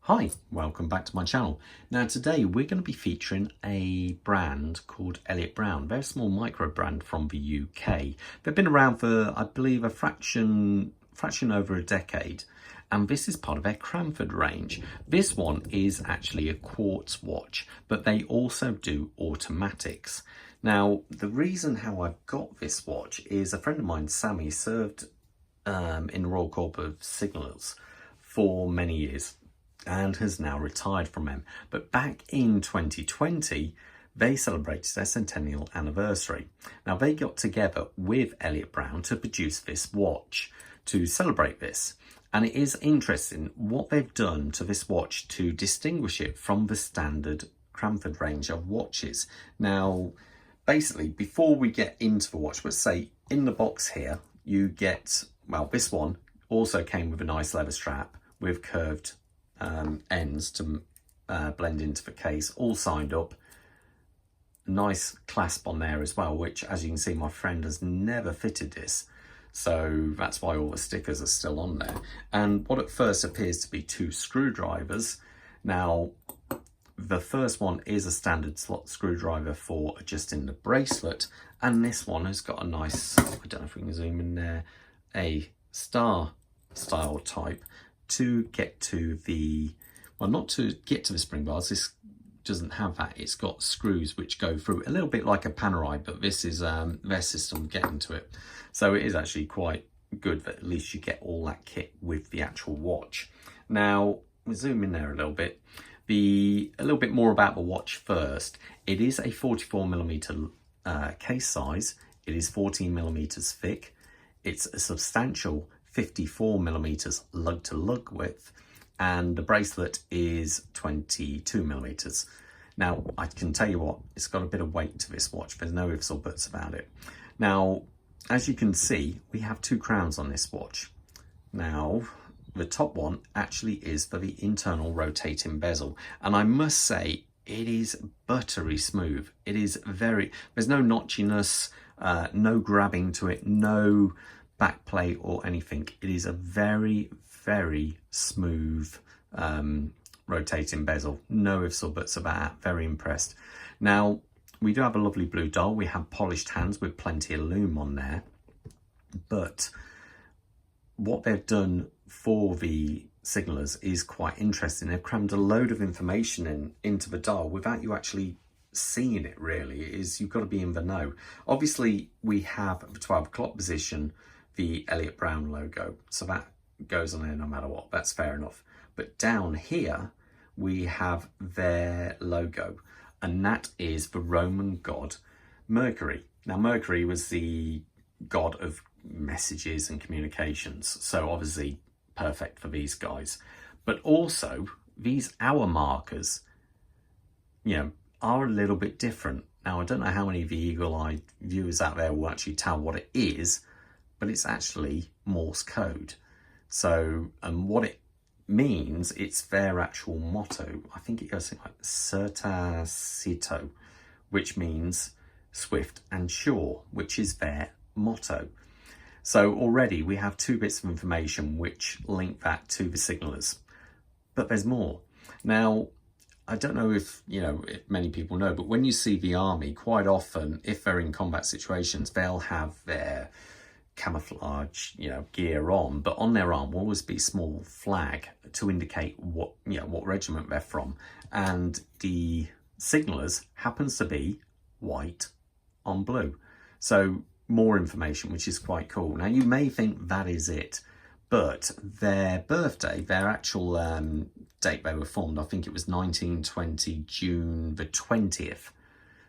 Hi, welcome back to my channel. Now today we're going to be featuring a brand called Elliot Brown, very small micro brand from the UK. They've been around for, I believe, a fraction over a decade, and this is part of their Canford range. This one is actually a quartz watch, but they also do automatics. Now the reason how I got this watch is a friend of mine, Sammy, served in the Royal Corps of Signallers for many years and has now retired from them. But back in 2020, they celebrated their centennial anniversary. Now they got together with Elliot Brown to produce this watch to celebrate this. And it is interesting what they've done to this watch to distinguish it from the standard Canford range of watches. Now, basically, before we get into the watch, let's say in the box here, you get, well, this one also came with a nice leather strap with curved ends to blend into the case, all signed up. Nice clasp on there as well, which, as you can see, my friend has never fitted this, so that's why all the stickers are still on there. And what at first appears to be two screwdrivers. Now the first one is a standard slot screwdriver for adjusting the bracelet, and this one has got a nice, I don't know if we can zoom in there, a star style type to get to the, well, not to get to the spring bars. This doesn't have that. It's got screws which go through a little bit like a Panerai, but this is their system getting to it. So it is actually quite good that at least you get all that kit with the actual watch. Now we'll zoom in there a little bit. A little bit more about the watch first. It is a 44mm case size. It is 14mm thick. It's a substantial 54mm lug to lug width, and the bracelet is 22mm. Now I can tell you what, it's got a bit of weight to this watch. There's no ifs or buts about it. Now, as you can see, we have two crowns on this watch. Now the top one actually is for the internal rotating bezel, and I must say it is buttery smooth. It is there's no notchiness, no grabbing to it, no back plate or anything. It is a very smooth rotating bezel. No ifs or buts about it. Very impressed. Now we do have a lovely blue dial. We have polished hands with plenty of lume on there, but what they've done for the signallers is quite interesting. They've crammed a load of information into the dial without you actually seeing it. Really, you've got to be in the know. Obviously we have at the 12 o'clock position the Elliot Brown logo, so that goes on there no matter what. That's fair enough. But down here we have their logo, and that is the Roman god Mercury. Now Mercury was the god of messages and communications, so obviously perfect for these guys. But also these hour markers, you know, are a little bit different. Now I don't know how many of the eagle-eyed viewers out there will actually tell what it is, but it's actually Morse code. So, and what it means, it's their actual motto. I think it goes something like certa cito, which means swift and sure, which is their motto. So already we have two bits of information which link that to the signallers, but there's more. Now, I don't know if many people know, but when you see the army, quite often, if they're in combat situations, they'll have their camouflage gear on, but on their arm will always be a small flag to indicate what regiment they're from, and the signallers happens to be white on blue. So more information, which is quite cool. Now you may think that is it, but their birthday, their actual date they were formed, I think it was 1920 June the 20th.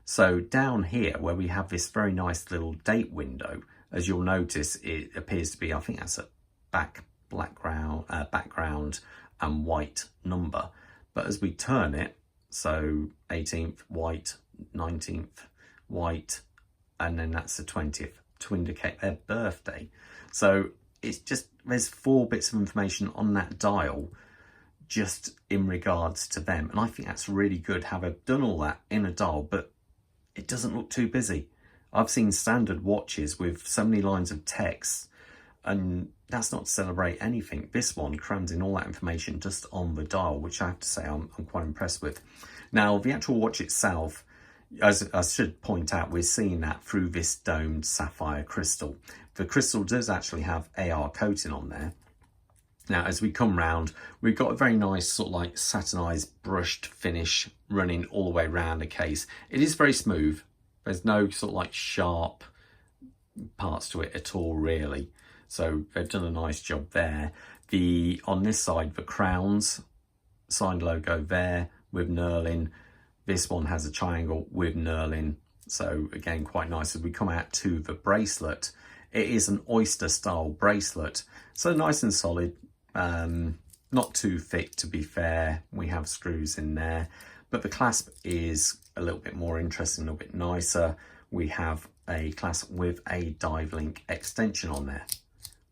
So down here where we have this very nice little date window, as you'll notice, it appears to be, I think that's a background and white number. But as we turn it, so 18th white, 19th white, and then that's the 20th to indicate their birthday. So it's just, there's 4 bits of information on that dial just in regards to them. And I think that's really good how they've done all that in a dial, but it doesn't look too busy. I've seen standard watches with so many lines of text And that's not to celebrate anything. This one crams in all that information just on the dial, which I have to say I'm quite impressed with. Now, the actual watch itself, as I should point out, we're seeing that through this domed sapphire crystal. The crystal does actually have AR coating on there. Now, as we come round, we've got a very nice sort of like satinized brushed finish running all the way around the case. It is very smooth. There's no sort of like sharp parts to it at all, really. So they've done a nice job there. On this side, the crowns, signed logo there with knurling. This one has a triangle with knurling. So again, quite nice. As we come out to the bracelet, it is an oyster style bracelet. So nice and solid. Not too thick, to be fair. We have screws in there, but the clasp is a little bit more interesting, a little bit nicer. We have a clasp with a dive link extension on there,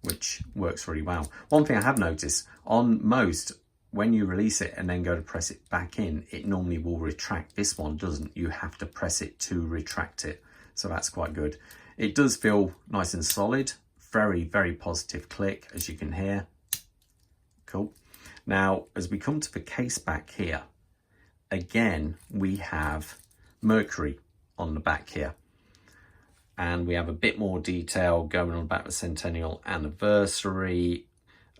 which works really well. One thing I have noticed on most, when you release it and then go to press it back in, it normally will retract. This one doesn't. You have to press it to retract it. So that's quite good. It does feel nice and solid. Very, very positive click, as you can hear. Cool. Now, as we come to the case back here, again, we have Mercury on the back here. And we have a bit more detail going on about the centennial anniversary.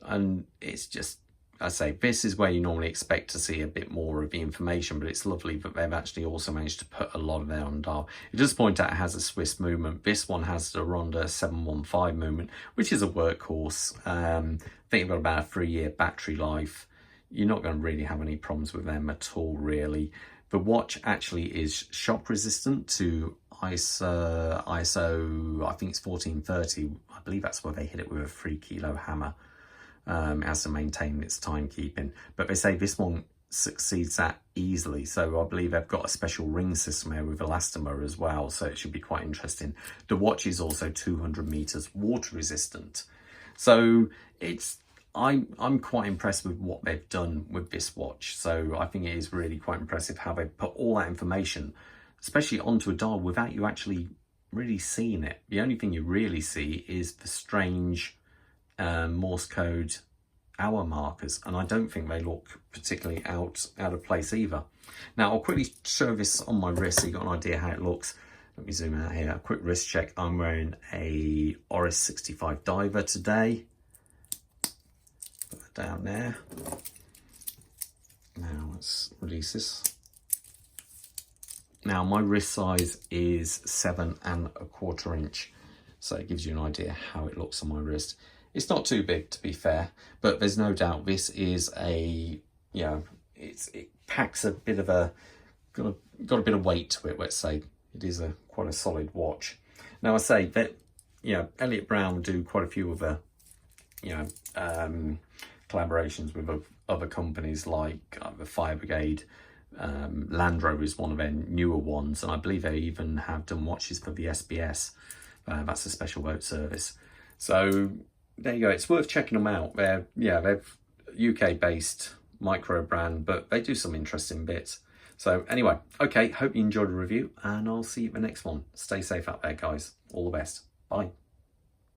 And it's just, I say, this is where you normally expect to see a bit more of the information, but it's lovely that they've actually also managed to put a lot of that on dial. It does point out it has a Swiss movement. This one has the Ronda 715 movement, which is a workhorse. I think you've got about a 3-year battery life. You're not going to really have any problems with them at all, really. The watch actually is shock resistant to ISO, I think it's 1430. I believe that's where they hit it with a 3 kilo hammer. It has to maintain its timekeeping, but they say this one succeeds that easily. So I believe they've got a special ring system here with elastomer as well, so it should be quite interesting. The watch is also 200 meters water resistant, so I'm quite impressed with what they've done with this watch. So I think it is really quite impressive how they put all that information, especially onto a dial, without you actually really seeing it. The only thing you really see is the strange Morse code hour markers, and I don't think they look particularly out of place either. Now I'll quickly show this on my wrist so you got an idea how it looks. Let me zoom out here. A quick wrist check. I'm wearing a Oris 65 diver today. Put that down there. Now let's release this. Now my wrist size is 7 1/4 inch, so it gives you an idea how it looks on my wrist. It's not too big, to be fair, but there's no doubt this is a, you know, it packs a bit of a, got a bit of weight to it, let's say. It is quite a solid watch. Now I say that, you know, Elliot Brown do quite a few other, you know, collaborations with other companies like the Fire Brigade. Land Rover is one of their newer ones, and I believe they even have done watches for the SBS. That's a special boat service. So there you go. It's worth checking them out. They're UK based micro brand, but they do some interesting bits. So anyway, okay, hope you enjoyed the review, and I'll see you at the next one. Stay safe out there, guys. All the best. Bye.